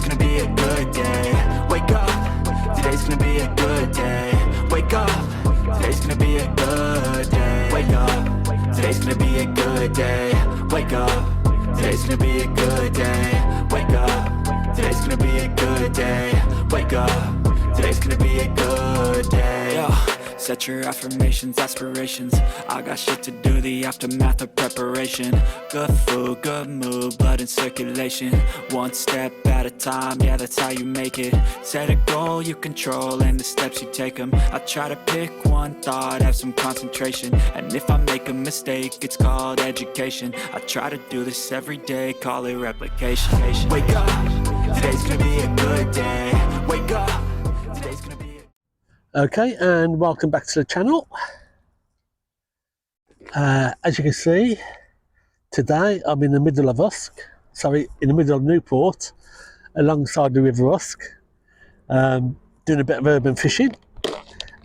gonna be a good day. Wake up, today's gonna be a good day. Wake up, today's gonna be a good day. Wake up, today's gonna be a good day. Wake up, today's gonna be a good day. Wake up, today's gonna be a good day. Wake up, today's gonna be a good day. Yo, set your affirmations, aspirations. I got shit to do, the aftermath of preparation. Good food, good mood, blood in circulation. One step at a time, yeah, that's how you make it. Set a goal you control and the steps you take them. I try to pick one thought, have some concentration. And if I make a mistake, it's called education. I try to do this every day, call it replication. Wake up, today's gonna be a good day. Wake up, today's gonna be Okay, and welcome back to the channel. As you can see, today I'm in the middle of Usk, in the middle of Newport, alongside the River Usk, doing a bit of urban fishing.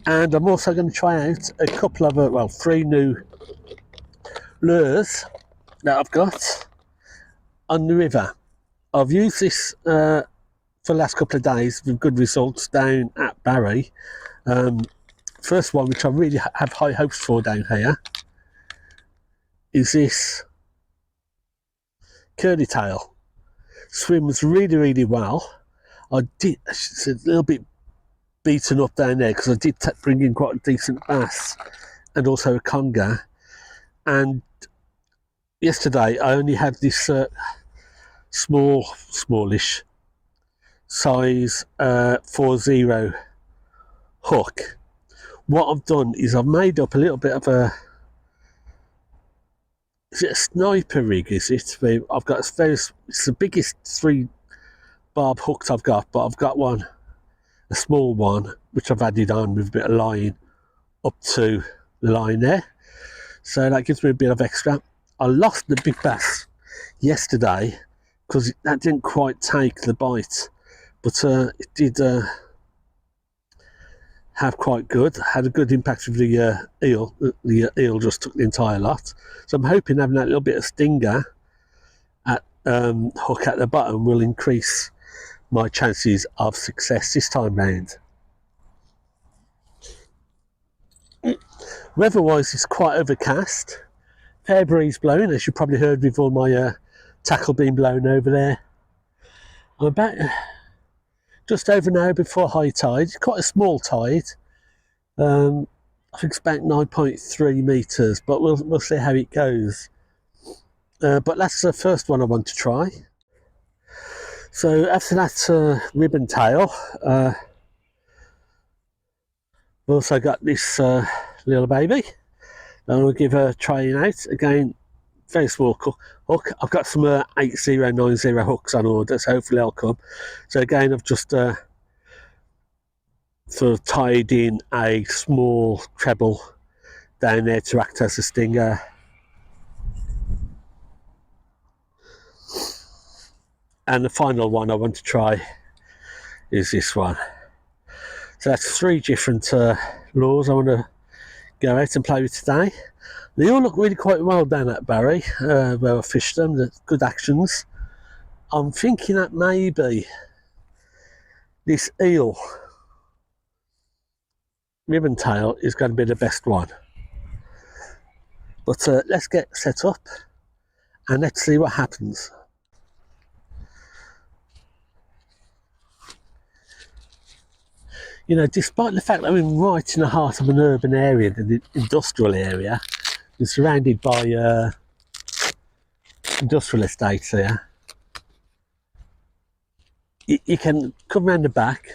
And I'm also going to try out a couple of, 3 new lures that I've got on the river. I've used this for the last couple of days with good results down at Barry. First one, which I really have high hopes for down here, is this curly tail. Swims really well. It's a little bit beaten up down there because I did bring in quite a decent bass and also a conger. And yesterday I only had this smallish size 4.0 hook. What I've done is I've made up a little bit of is it a sniper rig, is it? I've got it's the biggest 3 barb hooks I've got, but I've got a small one, which I've added on with a bit of line up to the line there. So that gives me a bit of extra. I lost the big bass yesterday because that didn't quite take the bite, but it did have quite good, had a good impact with the eel. The eel just took the entire lot. So I'm hoping having that little bit of stinger at hook at the bottom will increase my chances of success this time round. Weather-wise, it's quite overcast. Fair breeze blowing, as you probably heard with all my tackle being blown over there. I'm about just over an hour before high tide. It's quite a small tide. I think it's about 9.3 metres, but we'll see how it goes. But that's the first one I want to try. So after that ribbon tail, we've also got this little baby. And we'll give her a try out. Again, very small hook. I've got some 8090 hooks on order, so hopefully they'll come. So again, I've just sort of tied in a small treble down there to act as a stinger. And the final one I want to try is this one. So that's 3 different lures I want to go out and play with today. They all look really quite well down at Barry, where I fished them. They're good actions. I'm thinking that maybe this eel ribbon tail is going to be the best one. But let's get set up and let's see what happens. You know, despite the fact that we're right in the heart of an urban area, the industrial area, we're surrounded by industrial estates here. You can come round the back.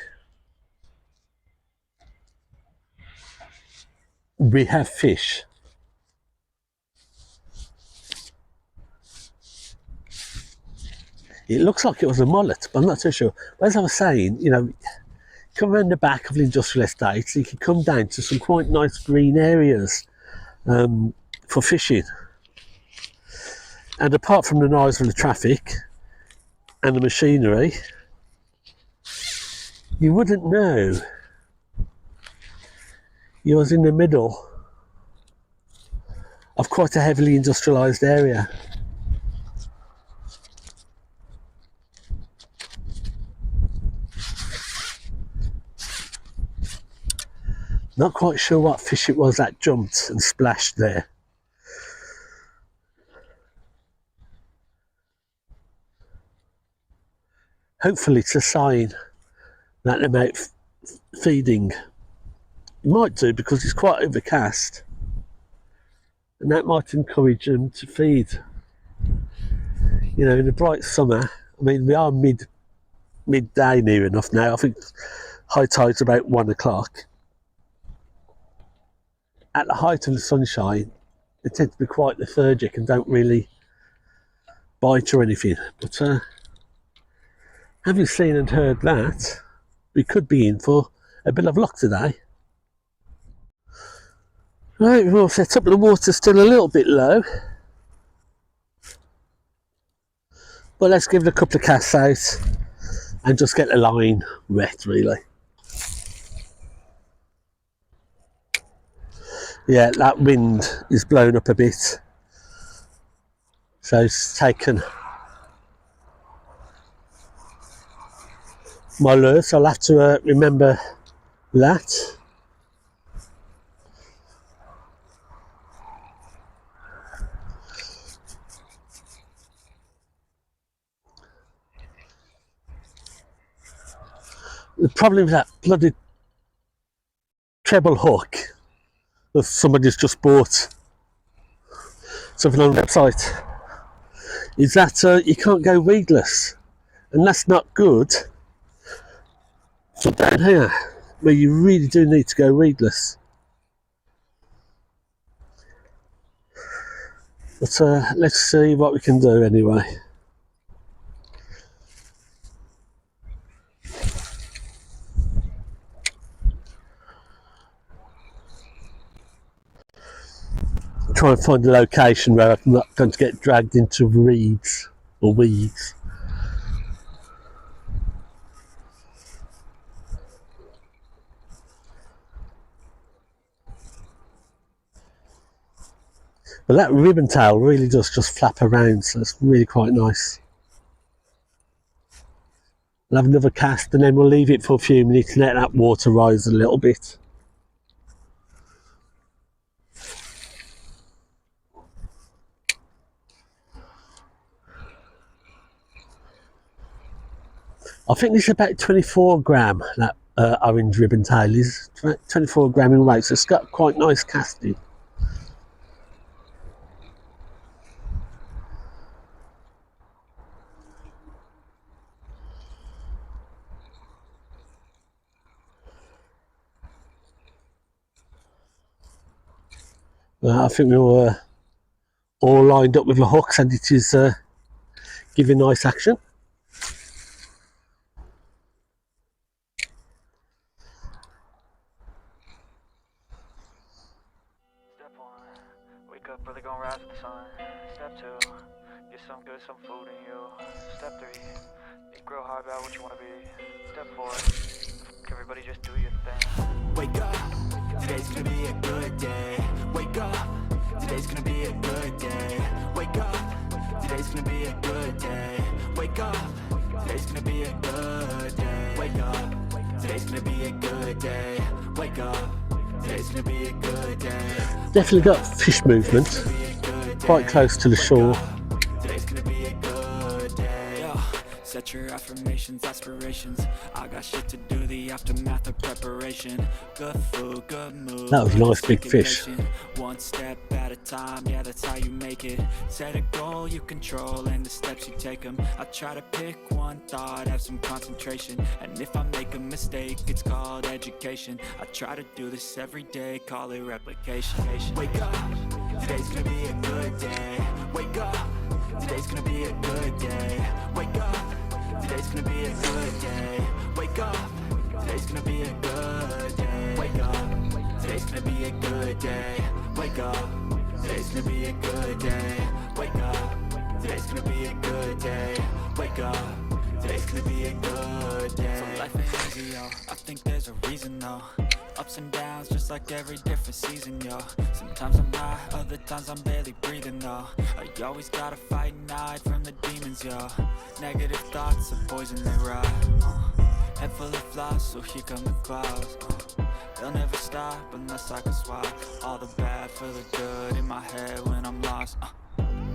We have fish. It looks like it was a mullet, but I'm not so sure. But as I was saying, you know, come around the back of the industrial estates, you can come down to some quite nice green areas for fishing. And apart from the noise of the traffic and the machinery, you wouldn't know you was in the middle of quite a heavily industrialised area. Not quite sure what fish it was that jumped and splashed there. Hopefully it's a sign that they're out feeding. It might do, because it's quite overcast, and that might encourage them to feed. You know, in the bright summer, I mean, we are midday near enough now. I think high tide's about 1 o'clock. At the height of the sunshine, they tend to be quite lethargic and don't really bite or anything. But having seen and heard that, we could be in for a bit of luck today. Right, we're all set up. The water's still a little bit low, but let's give it a couple of casts out and just get the line wet, really. Yeah, that wind is blown up a bit, so it's taken my lure, so I'll have to remember that. The problem with that bloody treble hook that somebody's just bought something on the website is that you can't go weedless, and that's not good for down here where you really do need to go weedless. But let's see what we can do anyway. Try and find a location where I'm not going to get dragged into reeds or weeds. But that ribbon tail really does just flap around, so it's really quite nice. We'll have another cast and then we'll leave it for a few minutes and let that water rise a little bit. I think this is about 24 gram, that orange ribbon tail is 24 gram in weight, so it's got quite nice casting. I think we're all lined up with the hooks and it is giving nice action. Wake up, really gonna rise with the sun. Step 2, get some good, some food in you. Step 3, think real hard about what you wanna be. Step 4, everybody just do your thing. Wake up, today's gonna be a good day. Wake up, today's gonna be a good day. Wake up, today's gonna be a good day. Wake up, today's gonna be a good day. Wake up, today's gonna be a good day. Wake up. Today's gonna be a good day. Definitely got fish movement, quite close to the shore. Today's gonna be a good day. Yo, set your affirmations, aspirations. I got shit to do, the aftermath of preparation. Good food, good mood. That was a nice big fish. One step at a time, yeah, that's how you make it. Set a goal you control and the steps you take them. I try to pick one thought, have some concentration. And if I make a mistake, it's called education. I try to do this every day, call it replication. Wake up, today's gonna be a good day. Wake up, today's gonna be a good day. Wake up, today's gonna be a good day. Wake up, today's gonna be a good day. Wake up, today's gonna be a good day. Wake up, today's gonna be a good day. Wake up, today's gonna be a good day. Wake up, today's gonna be a good day. So life ain't easy, yo. I think there's a reason, though. Ups and downs, just like every different season, yo. Sometimes I'm high, other times I'm barely breathing, though. I always gotta fight and hide from the demons, yo. Negative thoughts are poison, they rot. Head full of flies, so here come the clouds. They'll never stop unless I can swap all the bad for the good in my head when I'm lost.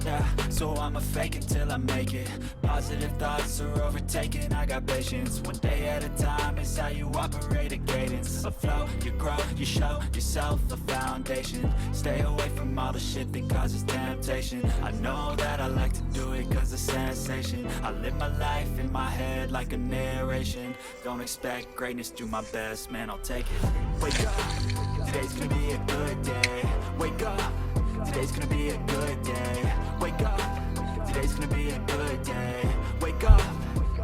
Yeah, so I'ma fake it till I make it. Positive thoughts are overtaken, I got patience. One day at a time is how you operate a cadence. A flow, you grow, you show yourself a foundation. Stay away from all the shit that causes temptation. I know that I like to do it cause it's sensation. I live my life in my head like a narration. Don't expect greatness, do my best, man, I'll take it. Wake up, today's gonna be a good day. Wake up, today's gonna be a good day. Wake up, today's gonna be a good day. Wake up,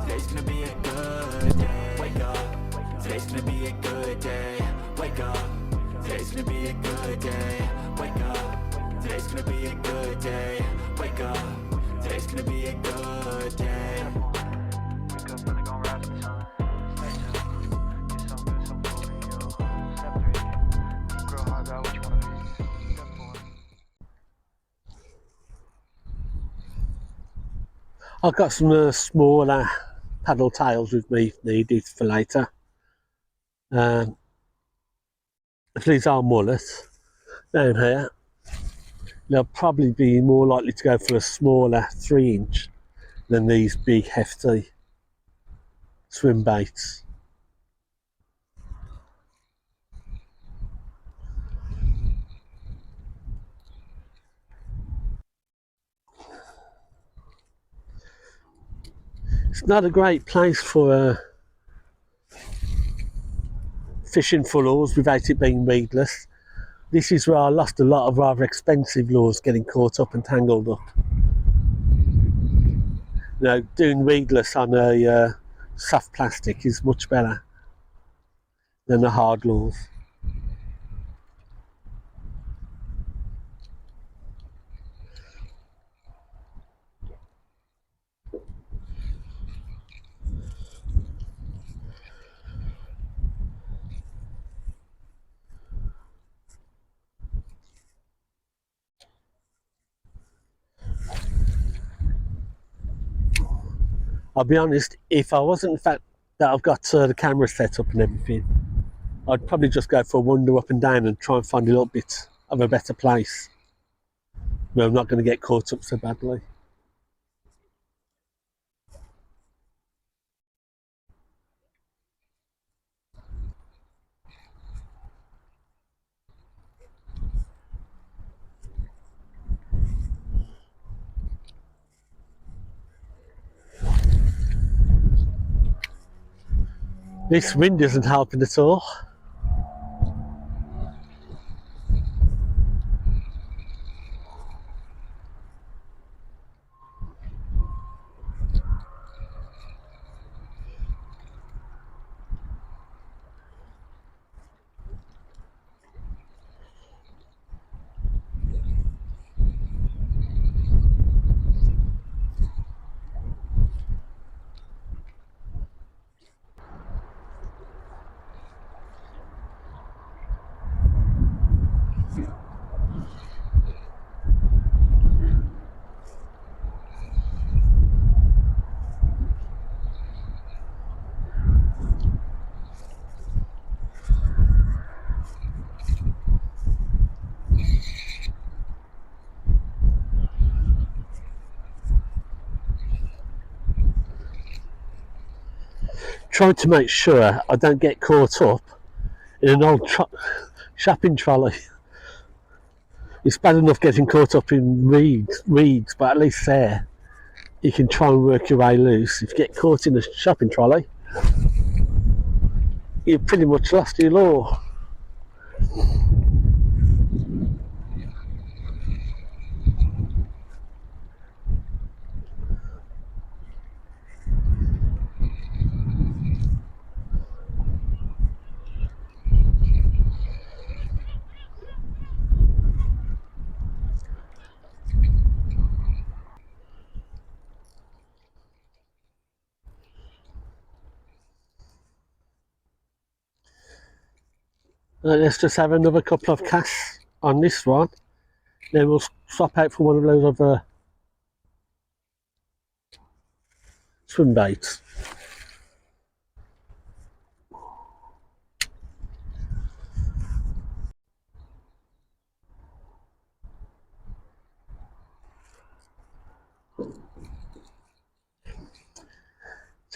today's gonna be a good day. Wake up, today's gonna be a good day. Wake up, today's gonna be a good day. Wake up, today's gonna be a good day. Wake up, today's gonna be a good day. Wake up, really gonna rise to the sun. Stay tuned, get some good, some cool to you. Step 3, grow hard, got what you wanna be. Step 4. I've got some smaller paddle tails with me if needed for later. If these are mullets down here, they'll probably be more likely to go for a smaller 3-inch than these big hefty swim baits. It's not a great place for fishing for lures without it being weedless. This is where I lost a lot of rather expensive lures getting caught up and tangled up. You know, doing weedless on a soft plastic is much better than the hard lures. I'll be honest, if I wasn't the fact that I've got the camera set up and everything, I'd probably just go for a wander up and down and try and find a little bit of a better place where I'm not going to get caught up so badly. This wind isn't helping at all. Trying to make sure I don't get caught up in an old shopping trolley. It's bad enough getting caught up in weeds, but at least there you can try and work your way loose. If you get caught in a shopping trolley, you've pretty much lost your lure. Let's just have another couple of casts on this one. Then we'll swap out for one of those other swim baits.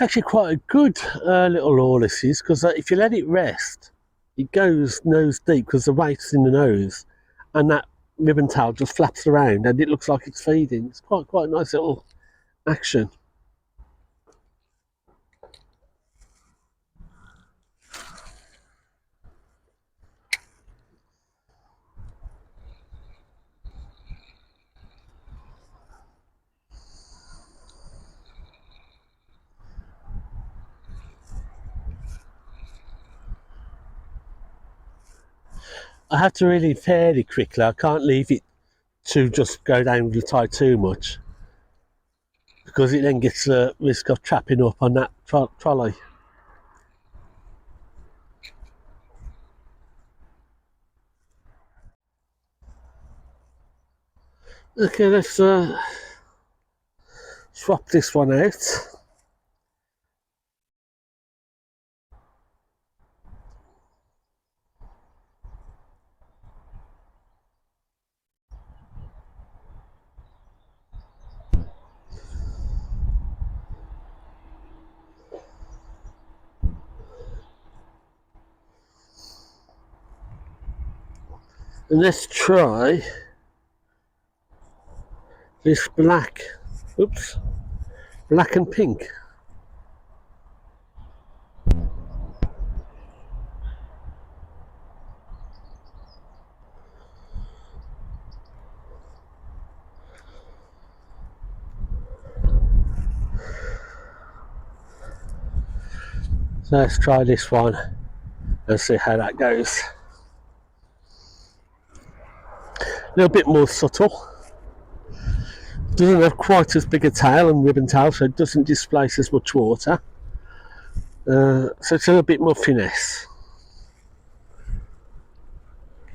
actually quite a good little oar, this is, because if you let it rest, it goes nose deep because the weight's in the nose, and that ribbon tail just flaps around and it looks like it's feeding. It's quite a nice little action. I have to reel it fairly quickly. I can't leave it to just go down with the tide too much, because it then gets the risk of trapping up on that trolley. Okay, let's swap this one out. And let's try this black, black and pink. So let's try this one and see how that goes. A little bit more subtle. Doesn't have quite as big a tail and ribbon tail, so it doesn't displace as much water. So it's a little bit more finesse.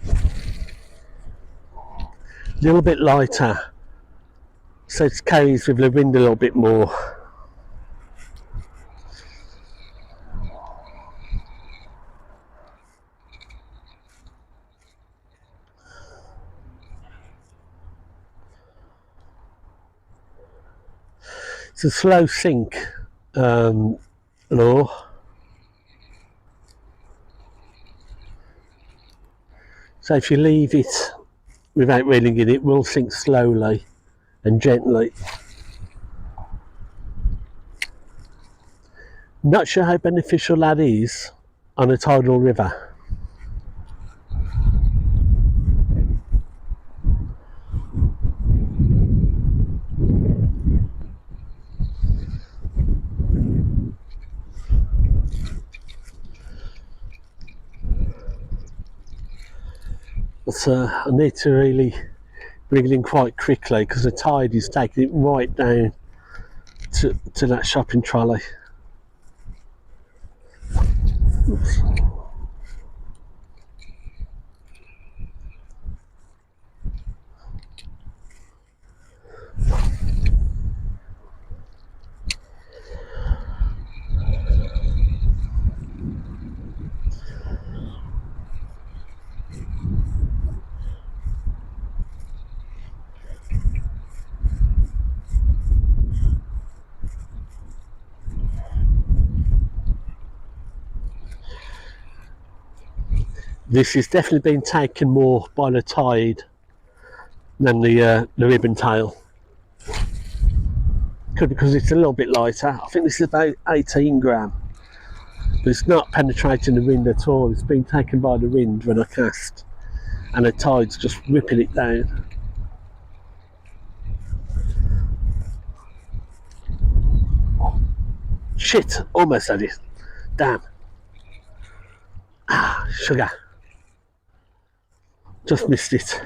A little bit lighter, so it carries with the wind a little bit more. It's a slow sink lure. So if you leave it without reeling in, it will sink slowly and gently. Not sure how beneficial that is on a tidal river. But I need to really bring it in quite quickly because the tide is taking it right down to that shopping trolley. Oops. This is definitely being taken more by the tide than the ribbon tail. Could be because it's a little bit lighter. I think this is about 18 gram. But it's not penetrating the wind at all. It's being taken by the wind when I cast, and the tide's just ripping it down. Shit, almost had it. Damn. Ah, sugar. Just missed it.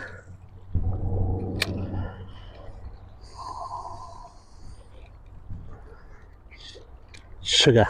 Sugar.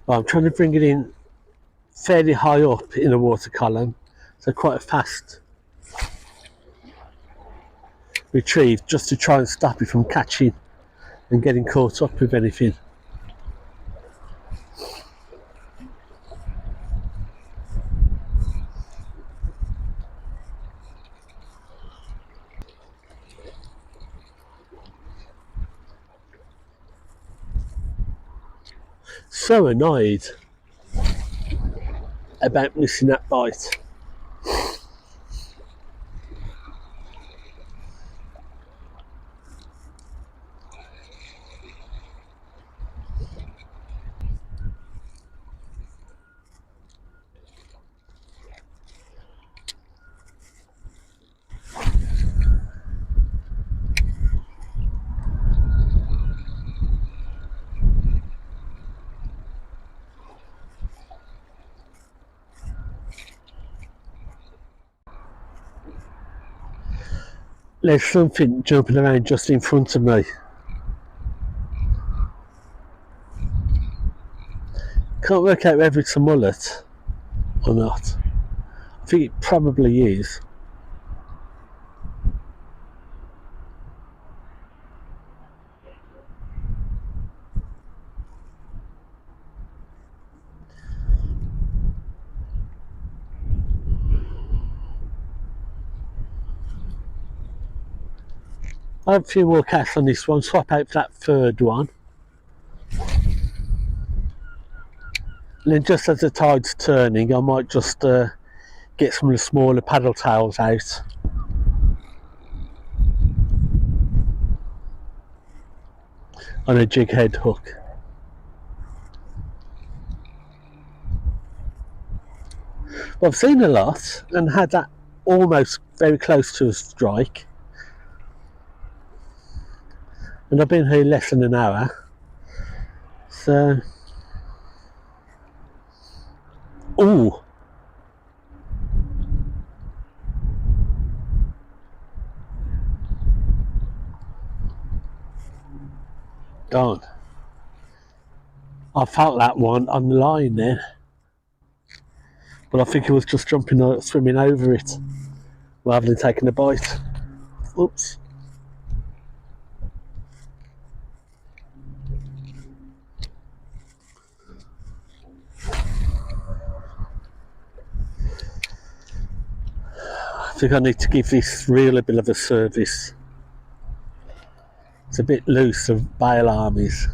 Well, I'm trying to bring it in fairly high up in the water column, so quite a fast retrieve, just to try and stop it from catching and getting caught up with anything. So annoyed about missing that bite. There's something jumping around just in front of me. Can't work out whether it's a mullet or not. I think it probably is. I have a few more casts on this one, swap out for that third one. And then just as the tide's turning, I might just get some of the smaller paddle tails out. On a jig head hook. Well, I've seen a lot and had that almost very close to a strike. And I've been here less than an hour. So, ooh. Darn. I felt that one on the line there. But I think it was just swimming over it rather than taking a bite. Oops. I think I need to give this reel a bit of a service. It's a bit loose of bail armies.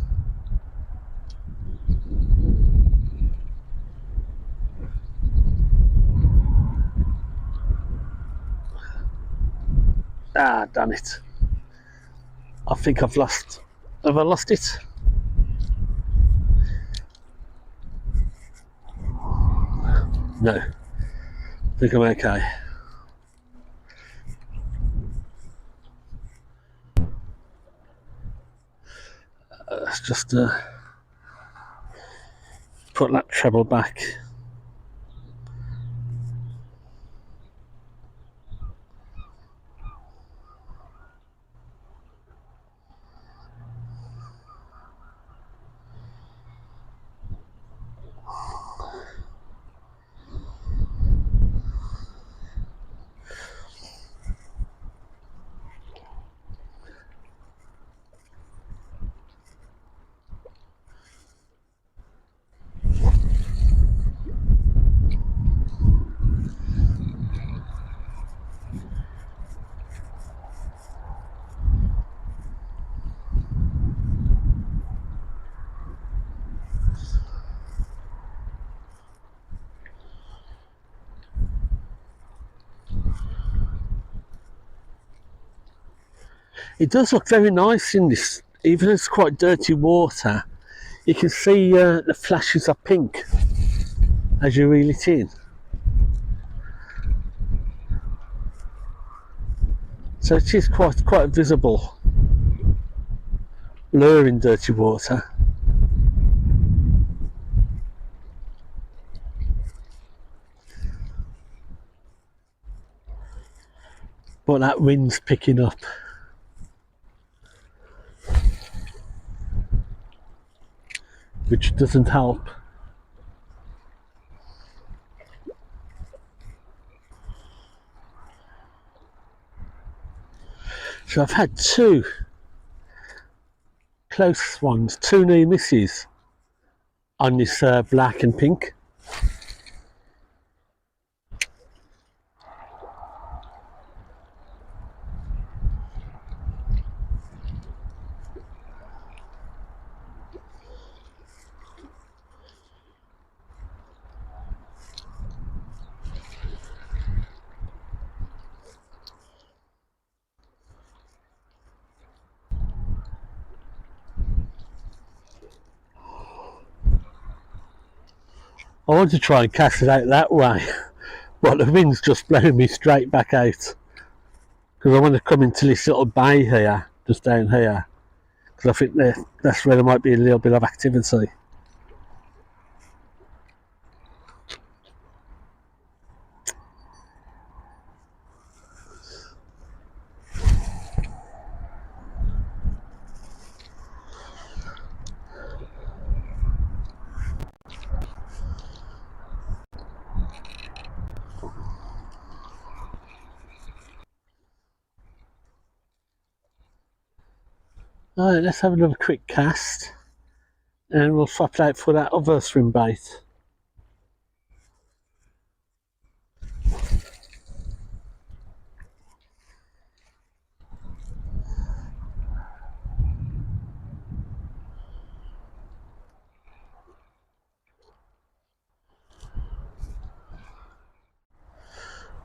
Ah, damn it. I think I've lost. Have I lost it? No. I think I'm okay. Let's just put that treble back. It does look very nice in this, even though it's quite dirty water. You can see the flashes of pink as you reel it in. So it is quite visible lure in dirty water. But that wind's picking up. Which doesn't help. So I've had two close ones, two near misses on this black and pink. I want to try and cast it out that way, but the wind's just blowing me straight back out, because I want to come into this little bay here, just down here, because I think that's where there might be a little bit of activity. Alright, let's have another quick cast and we'll swap it out for that other swim bait.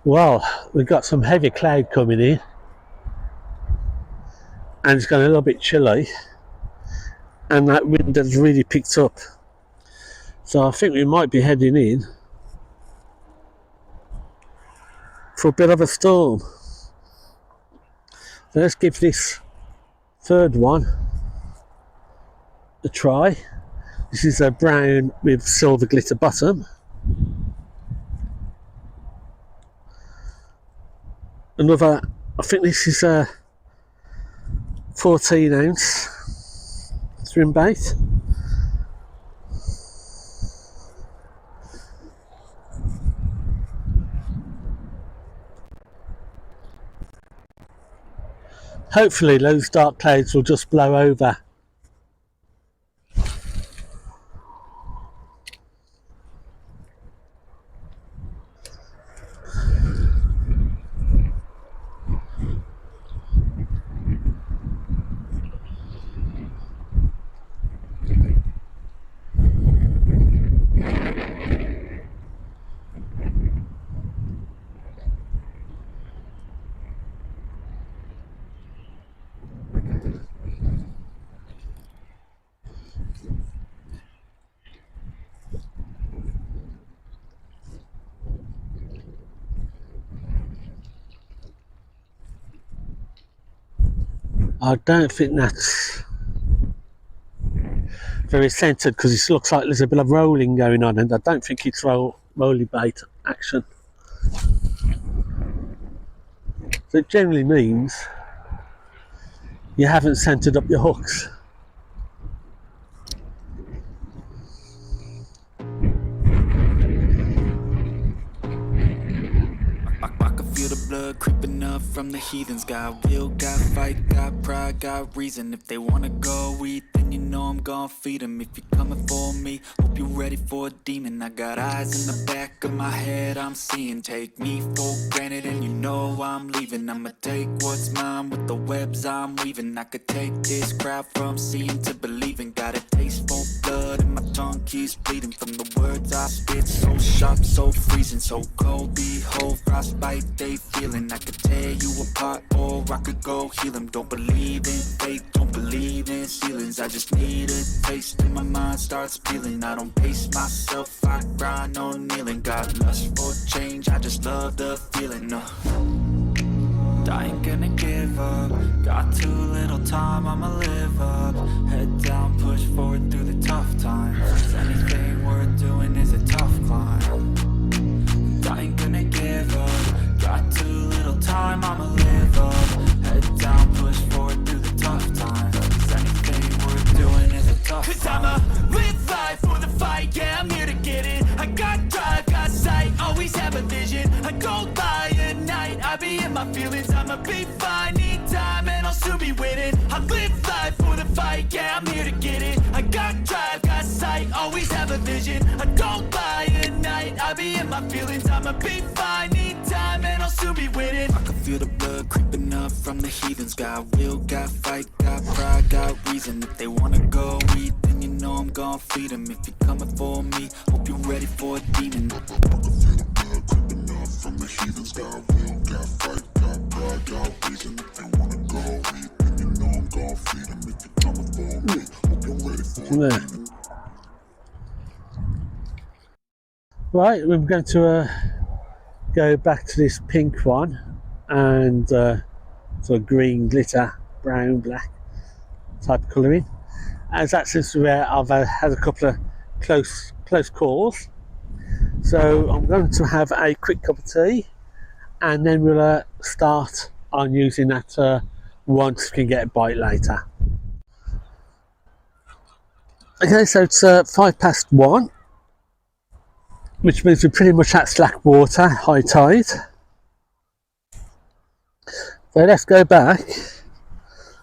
Well, we've got some heavy cloud coming in and it's got a little bit chilly and that wind has really picked up, so I think we might be heading in for a bit of a storm. So let's give this third one a try. This is a brown with silver glitter bottom. Another, I think this is a 14 ounce swim bait. Hopefully those dark clouds will just blow over. I don't think that's very centred because it looks like there's a bit of rolling going on, and I don't think it's rolly bait action. So it generally means you haven't centred up your hooks. Blood creeping up from the heathens. Got will, got fight, got pride, got reason. If they wanna go eat, then you know I'm gon' feed them. If you're coming for me, hope you're ready for a demon. I got eyes in the back of my head, I'm seeing. Take me for granted and you know I'm leaving. I'ma take what's mine with the webs I'm weaving. I could take this crowd from seeing to believing. Got a taste for blood and my tongue keeps bleeding from the words I spit. So sharp, so freezing, so cold. Behold, frostbite they feeling. I could tear you apart or I could go heal them. Don't believe in fate, don't believe in ceilings. I just need a taste and my mind starts peeling. I don't pace myself, I grind on kneeling. Got lust for change, I just love the feeling. I ain't gonna give up. Got too little time, I'ma live up. Head down, push forward through the tough times. Anything worth doing is a tough climb. I ain't gonna give up. Got too little time, I'ma live up. Head down, push forward through the tough times. Anything worth doing is a tough climb. 'Cause I'ma live life for the fight, yeah, I'm here to get it. I got drive, got sight, always have a vision. I go by at night, I be in my feelings. I'ma be fine, need time and yeah, I'm here to get it. I got drive, got sight, always have a vision. I don't lie at night, I be in my feelings. I'ma be fine, need time, and I'll soon be winning. I can feel the blood creeping up from the heathens. Got will, got fight, got pride, got reason. If they wanna go eat, then you know I'm gon' feed them. If you're coming for me, hope you're ready for a demon. I can feel the blood creeping up from the heathens. Got will, got fight, got pride, got reason. If they wanna go eat, then you know I'm gon' feed them. If you're coming for me, hope you're ready for a demon. Right, we're going to go back to this pink one and sort of green glitter, brown, black type of colouring, as that seems to be where I've had a couple of close calls. So I'm going to have a quick cup of tea, and then we'll start on using that once we can get a bite later. Okay, so it's 1:05, which means we're pretty much at slack water, high tide. So let's go back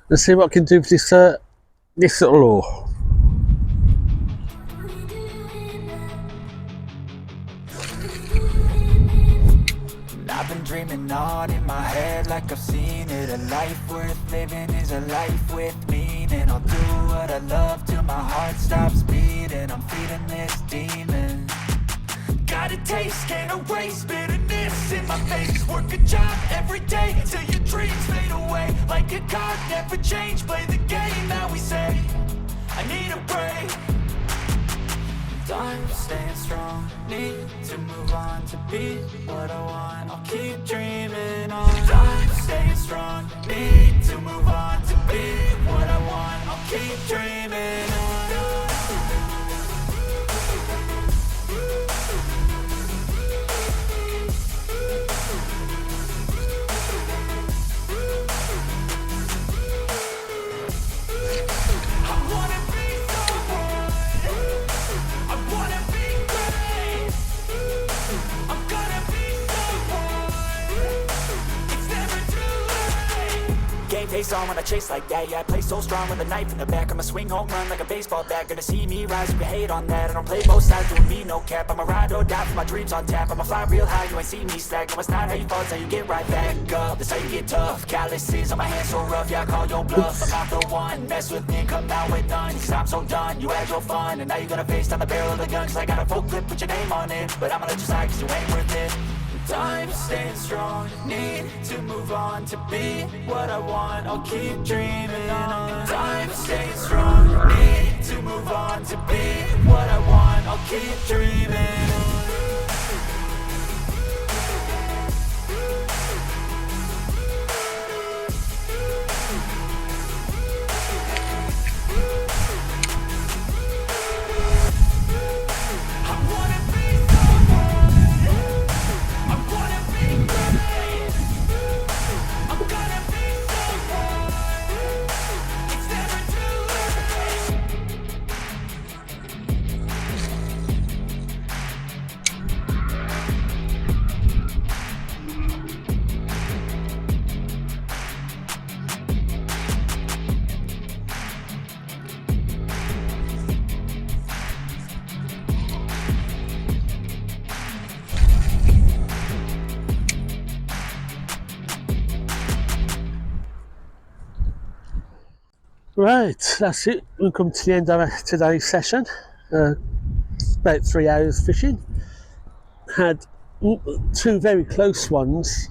and see what I can do with this this little oar. I've been dreaming on in my head like I've seen it. A life worth living is a life with meaning. I'll do what I love till my heart stops beating. I'm feeding this demon. Got a taste, can't erase bitterness in my face. Work a job every day till your dreams fade away. Like a card, never change, play the game that we say. I need a break. I'm staying strong, need to move on to be what I want. I'll keep dreaming on. I'm staying strong, need to move on to be what I want. I'll keep dreaming on. Face on when I chase like that, yeah, I play so strong with a knife in the back. I'ma swing home run like a baseball bat. Gonna see me rise, you can hate on that. I don't play both sides, doing me no cap. I'ma ride or die for my dreams on tap. I'ma fly real high, you ain't see me slack. No, it's not how you fall, it's how you get right back up. That's how you get tough, calluses on my hands so rough. Yeah, I call your bluff, I'm not the one. Mess with me, come out with none. Cause I'm so done, you had your fun. And now you're gonna face down the barrel of the gun. Cause I got a full clip with your name on it. But I'ma let you slide cause you ain't worth it. I'm staying strong, need to move on to be what I want. I'll keep dreaming on. I'm staying strong, need to move on to be what I want. I'll keep dreaming on. Right, that's it. We've come to the end of today's session. About 3 hours fishing. Had two very close ones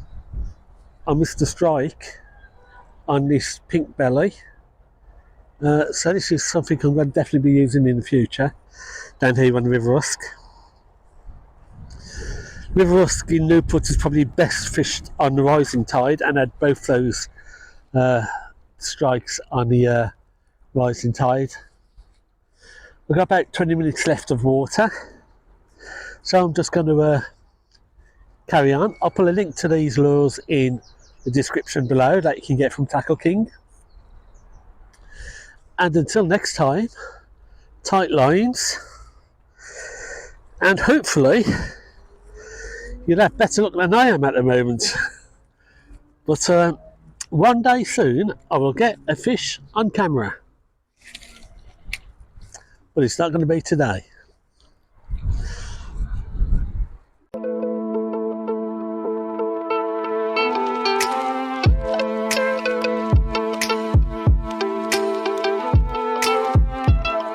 on Mr. Strike on this pink belly. So this is something I'm going to definitely be using in the future down here on the River Usk. River Usk in Newport is probably best fished on the rising tide, and had both those strikes on the rising tide. We've got about 20 minutes left of water, so I'm just going to carry on. I'll put a link to these lures in the description below that you can get from Tackle King. And until next time, tight lines, and hopefully you'll have better luck than I am at the moment. But one day soon I will get a fish on camera. but it's not going to be today.